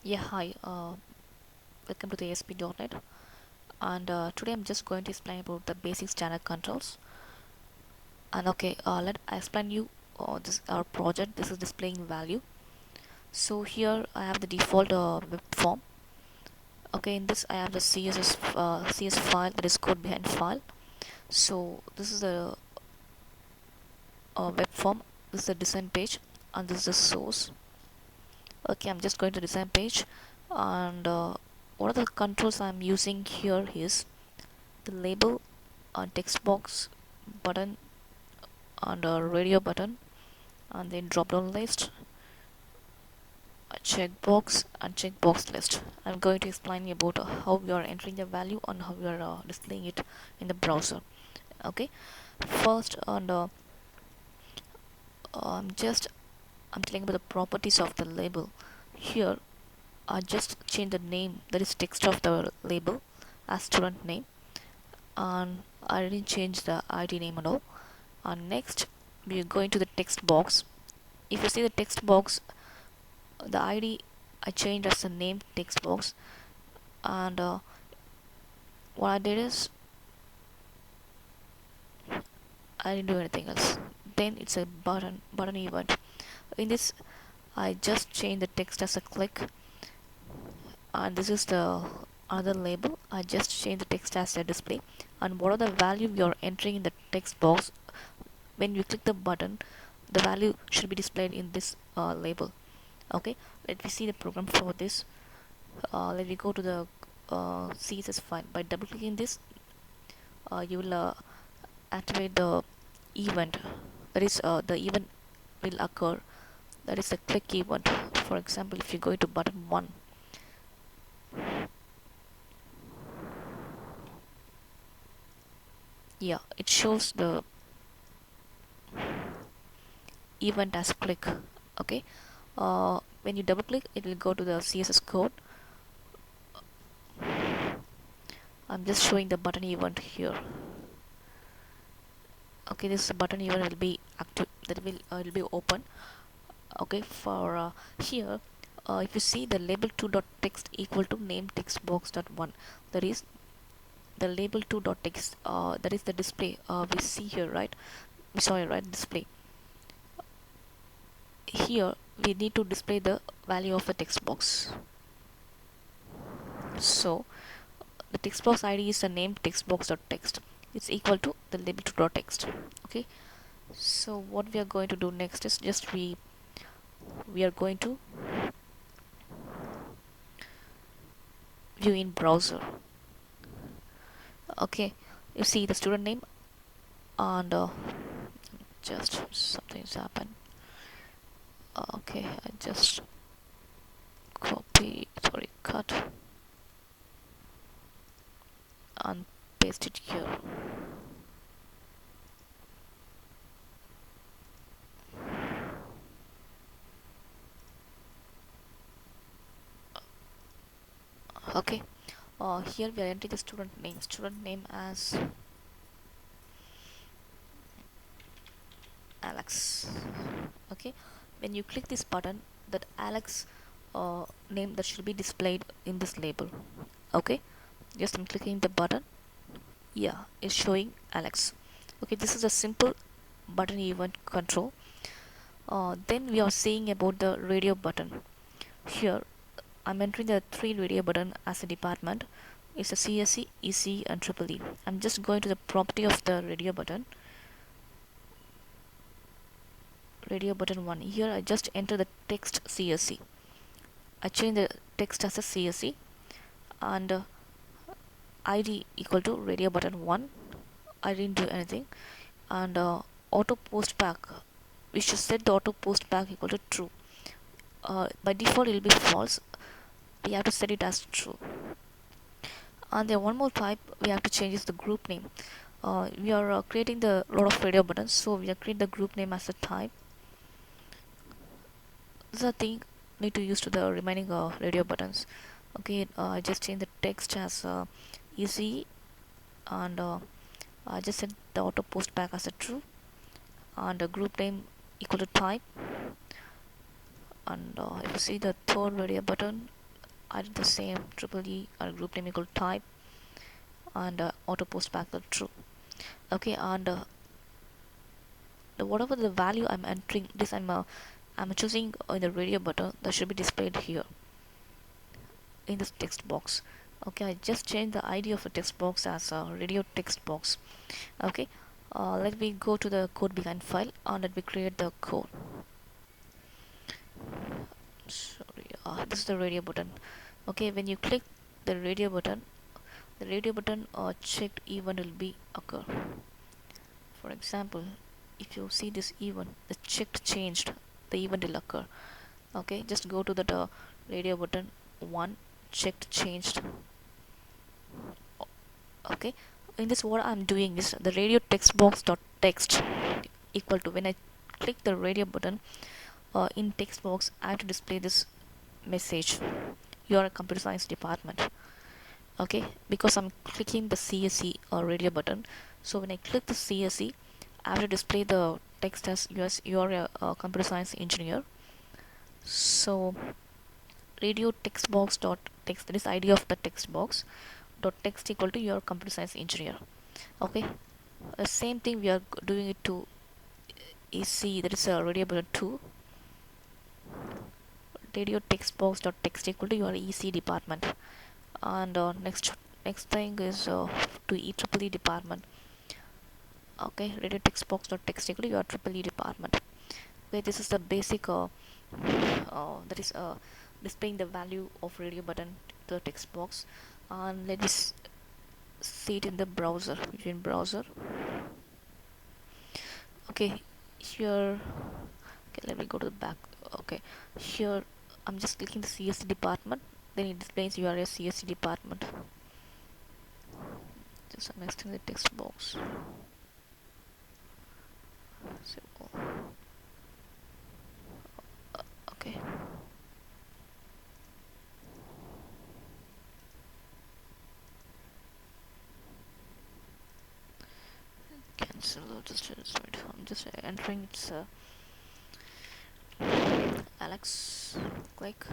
Yeah, hi. Welcome to the ASP.NET. And today I'm just going to explain about the basic standard controls. And okay, let I explain you this our project. This is displaying value. So here I have the default web form. Okay, in this I have the CS file, that is code behind file. So this is the web form. This is the design page, and this is the source. Okay, I'm just going to design page, and what are the controls I'm using here is the label, text box, button, and a radio button, and then drop down list, a checkbox, and checkbox list. I'm going to explain about how we are entering the value and how we are displaying it in the browser. Okay, first, and I'm just I'm telling about the properties of the label. Here I just change the name, that is text of the label, as student name, and I didn't change the ID name at all. And next we are going to the text box. If you see the text box, the ID I changed as the name text box, and what I did is I didn't do anything else. Then it's a button event. In this I just changed the text as a click, and this is the other label. I just changed the text as a display, and what are the value you are entering in the text box. When you click the button, the value should be displayed in this label. Okay, let me see the program for this. Let me go to the CSS file. By double clicking this, you will activate the event. That is, the event will occur. That is the click event. For example, if you go to button 1, yeah, it shows the event as click. Okay, when you double click, it will go to the CSS code. I'm just showing the button event here. Okay, this button event will be active. That will be open. Okay, for here, if you see the label 2.text equal to name text box dot one, that is the label 2.text, that is the display we see here, right? We saw it, right? Display here. We need to display the value of the text box. So the text box ID is the name text box dot text. It's equal to the label 2.text. Okay, so what we are going to do next is just we are going to view in browser. Okay, you see the student name, and just something's happened. Okay, I just cut and paste it here. Okay, here we are entering the student name as Alex. Okay, when you click this button, that Alex name that should be displayed in this label. Okay, just I'm clicking the button. Yeah, it's showing Alex. Okay, this is a simple button event control. Then we are seeing about the radio button. Here I'm entering the three radio button as a department. It's a CSE, ECE, and Triple E. I'm just going to the property of the radio button. Radio button 1. Here I just enter the text CSE. I change the text as a CSE, and ID equal to radio button 1. I didn't do anything. And auto post back. We should set the auto post back equal to true. By default it will be false. We have to set it as true. And then one more type we have to change is the group name. We are creating the lot of radio buttons, so we are creating the group name as a type. This is a thing need to use to the remaining radio buttons. Okay, I just change the text as easy, and I just set the auto post back as a true, and the group name equal to type. And if you see the third radio button, I did the same triple E or group name equal type, and auto post back the true. Okay, and whatever the value I'm entering, this I'm choosing in the radio button, that should be displayed here in this text box. Okay, I just changed the ID of a text box as a radio text box. Okay, let me go to the code behind file and let me create the code. Sorry, this is the radio button. Okay, when you click the radio button checked event will be occur. For example, if you see this event, the checked changed, the event will occur. Okay, just go to the radio button one, checked changed. Okay, in this what I'm doing is the radio text box dot text equal to, when I click the radio button in text box, I have to display this message, you are a computer science department. Okay, because I'm clicking the CSE or radio button, so when I click the CSE, I have to display the text as yes, you are a computer science engineer. So radio text box dot text, that is ID of the text box dot text equal to your computer science engineer. Okay, same thing we are doing it to EC, that is a radio button 2, radio text box dot text equal to your EC department. And next thing is to EEE department. Okay, radio text box dot text equal to your EEE department. Okay, this is the basic that is displaying the value of radio button to the text box. And let me see it in the browser, in browser. Okay, here, okay, let me go to the back. Okay, here I'm just clicking the CSC department, then it displays you are a CSC department. Just I'm extending the text box. So, okay. Cancel. Just wait. I'm just entering. It's Alex. Click.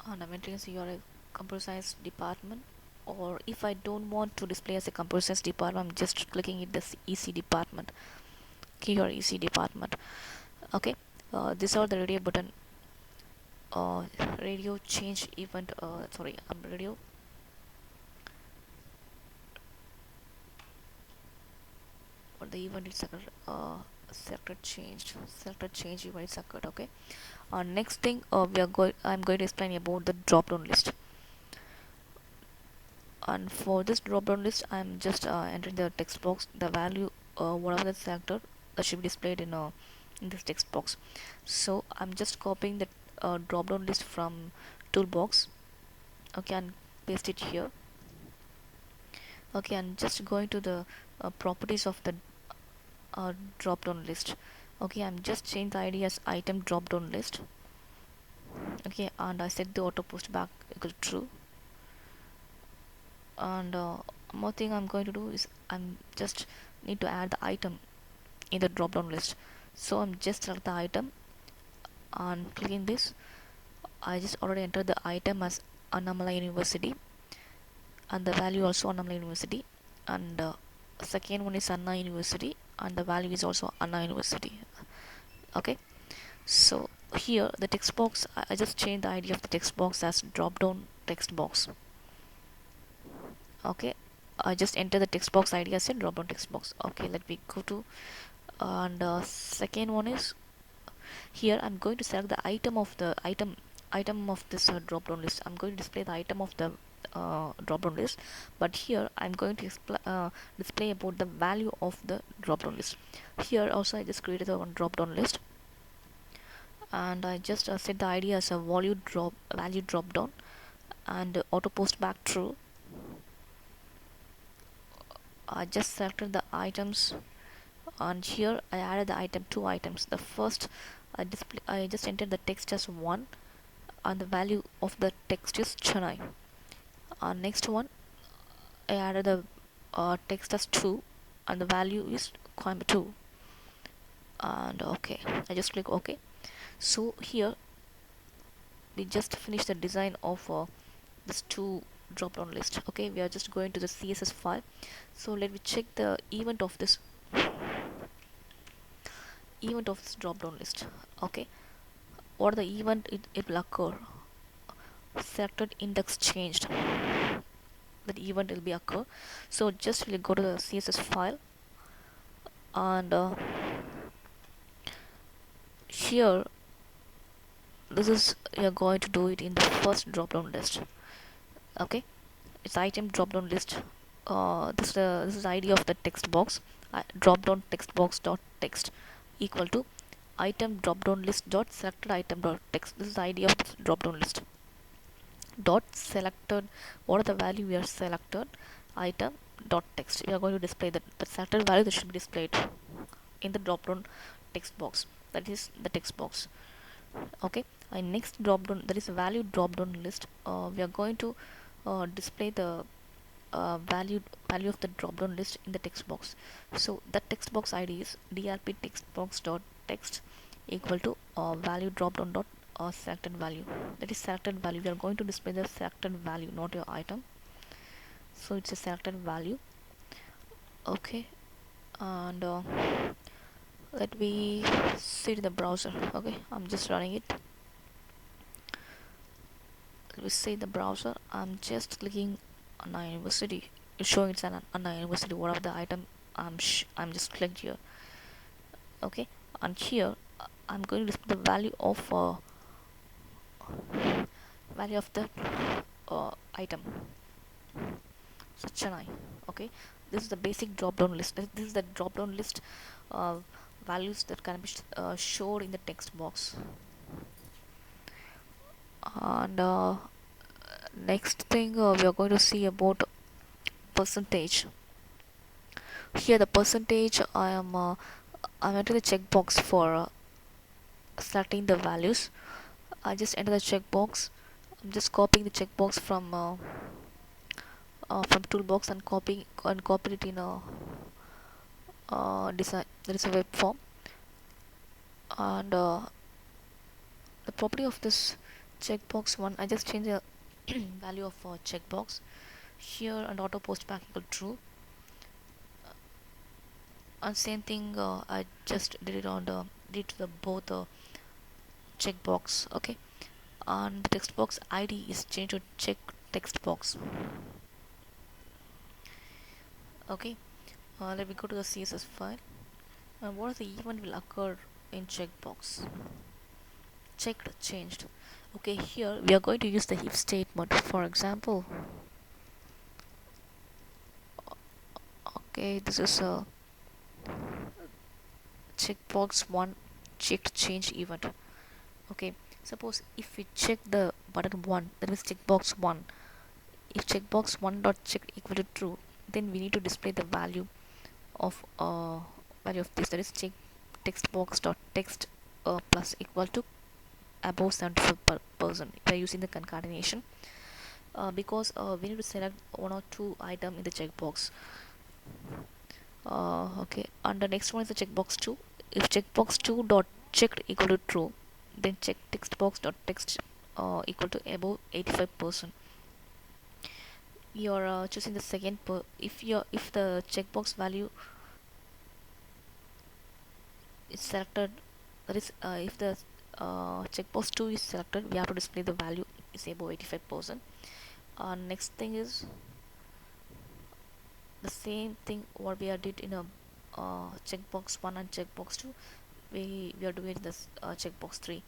And I'm entering as your computer science department. Or if I don't want to display as a computer science department, I'm just clicking it this EC department. Okay, your EC department. Okay. These are the radio button. Radio change event. Sorry, radio. Or the event is selected changed. Selected change event is occurred. Okay. Next thing I'm going to explain about the drop down list. And for this drop down list, I'm just entering the text box, the value whatever the selected that should be displayed in this text box. So I'm just copying the drop down list from toolbox. Okay, and paste it here. Okay, and just going to the properties of the drop down list. Okay, I'm just change the ID as item drop down list. Okay, and I set the auto post back equal to true. And more thing I'm going to do is I'm just need to add the item in the drop down list. So I'm just select the item and clicking this. I just already entered the item as Annamalai University, and the value also Annamalai University, and second one is Anna University, and the value is also Anna University. Okay, so here the text box, I just changed the ID of the text box as drop down text box. Okay, I just enter the text box ID as a drop down text box. Okay, let me go to, and second one is here I'm going to select the item of the item of this drop down list. I'm going to display the item of the drop down list, but here I'm going to display about the value of the drop down list. Here also I just created a one drop down list, and I just set the ID as a value drop down, and auto post back true. I just selected the items, and here I added the item, two items. The first I just entered the text as 1, and the value of the text is Chennai. Next one I added the text as 2, and the value is Coimbatore. And okay, I just click OK. So here we just finished the design of this two drop down list. Okay, we are just going to the CSS file. So let me check the event of this drop down list. Okay, what the event it will occur, selected index changed, that event will be occur. So just we'll go to the CSS file, and here this is, you're going to do it in the first drop down list. Okay, it's item drop down list. This is ID of the text box. Drop down text box dot text equal to item drop down list dot selected item dot text. This is the ID of the drop down list dot selected. What are the value we are selected? Item dot text. We are going to display the selected value that should be displayed in the drop down text box. That is the text box. Okay, and next drop down, that is a value drop down list. We are going to display the value of the drop down list in the text box. So the text box ID is drp text box dot text equal to value drop down dot selected value. That is selected value. We are going to display the selected value, not your item. So it's a selected value. Okay, and let me see the browser. Okay, I'm just running it. Let me see the browser. I'm just clicking Anna University. It's showing it's an Anna University. What of the item I'm just clicked here. Okay, and here I'm going to display the value of the item. So Chennai. Okay, this is the basic drop down list. This is the drop down list uh, values that can be showed in the text box. And next thing we are going to see about percentage. Here the percentage I'm entering the checkbox for selecting the values. I just enter the checkbox. I'm just copying the checkbox from toolbox and copy it in a design. There is a web form, and the property of this checkbox one, I just change the value of checkbox here, and auto post back equal true. And same thing I just did it on the both checkbox. Okay, and the text box ID is changed to check text box. Okay, let me go to the CSS file. And what is the event will occur in checkbox? Checked changed. Okay, here we are going to use the if statement. For example, okay, this is a checkbox one checked change event. Okay, suppose if we check the button 1, that is checkbox 1, if checkbox 1 dot checked equal to true, then we need to display the of value of this, that is check text box dot text plus equal to above 75%. We are using the concatenation because we need to select one or two item in the checkbox. Okay, and the next one is the checkbox 2. If checkbox 2 dot checked equal to true, then check text box dot text equal to above 85%. You're choosing the second if the checkbox value is selected, that is if the checkbox 2 is selected, we have to display the value is above 85%. Next thing is the same thing what we did in a checkbox 1 and checkbox 2, we are doing this checkbox 3.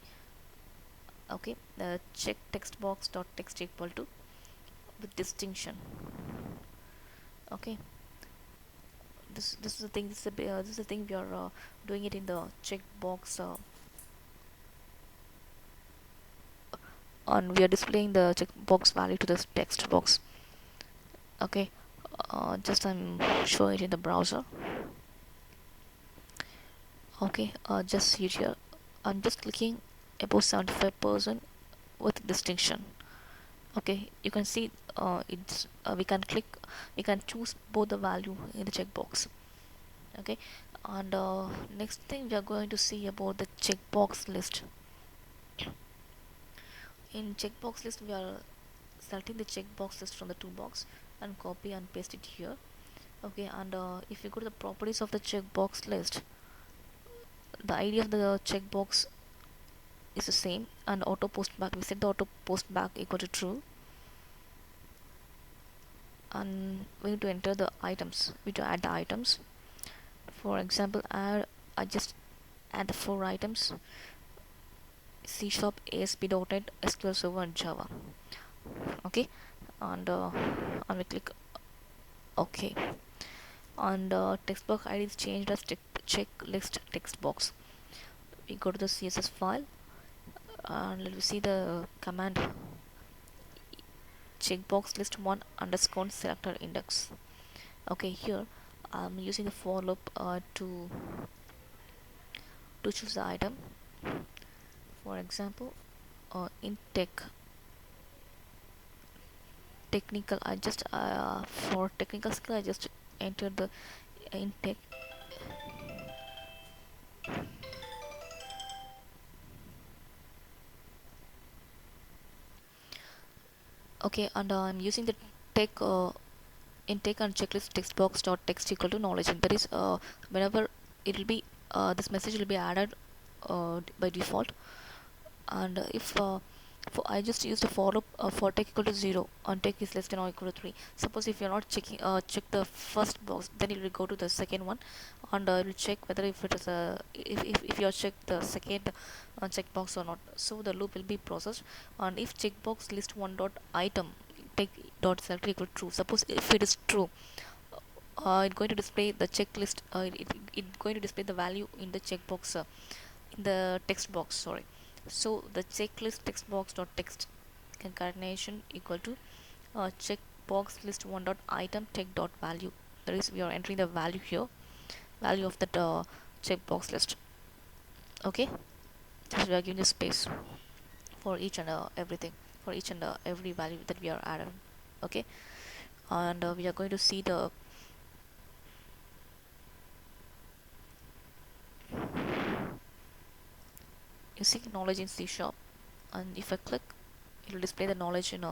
Okay, the check text box dot text equal to with distinction. Okay, this is the thing, this is the thing we are doing it in the checkbox and we are displaying the checkbox value to this text box. Okay, just I'm showing it in the browser. Okay, just see it here. I'm just clicking above 75% with distinction. Okay, you can see it's we can choose both the value in the checkbox. Okay, and next thing we are going to see about the checkbox list. In checkbox list, we are selecting the checkbox list from the toolbox and copy and paste it here. Okay, and if you go to the properties of the checkbox list, the ID of the checkbox is the same, and auto post back, we set the auto post back equal to true, and we need to enter the items, we need to add the items. For example, I just add the 4 items: C Sharp, ASP.NET, SQL Server, and Java. Okay, and we click OK, and text box ID is changed as checklist text box. We go to the CSS file and let me see the command checkbox list 1 underscore selector index. Okay, here I'm using the for loop to choose the item. For example, in technical, I just for technical skill I just entered the in tech. Okay, and I'm using the tech intake and checklist text box dot text equal to knowledge, and that is whenever it will be this message will be added by default. And if for I just used a for loop for tech equal to 0 and tech is less than or equal to 3. Suppose if you're not checking check the first box, then it will go to the second one, and it will check whether if it is a if you have checked the second checkbox or not. So the loop will be processed, and if checkbox list 1 dot item tech dot select equal to true, suppose if it is true, it's going to display the checklist, it going to display the value in the checkbox in the text box, sorry. So the checklist text box dot text concatenation equal to checkbox list 1 dot item tech dot value. That is, we are entering the value here, value of that checkbox list. Okay, just we are giving the space for each and everything, for each and every value that we are adding. Okay, and we are going to see the using knowledge in C Sharp, and if I click, it will display the knowledge in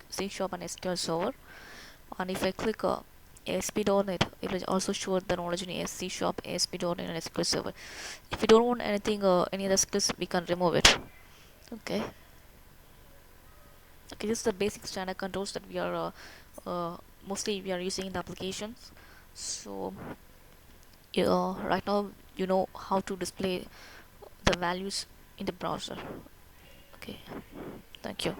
C Sharp and SQL Server. And if I click ASP.NET, it will also show the knowledge in C Sharp, ASP.NET, and SQL Server. If you don't want anything, any other skills, we can remove it. Okay. Okay, this is the basic standard controls that we are mostly we are using in the applications. So right now you know how to display the values in the browser. Okay, thank you.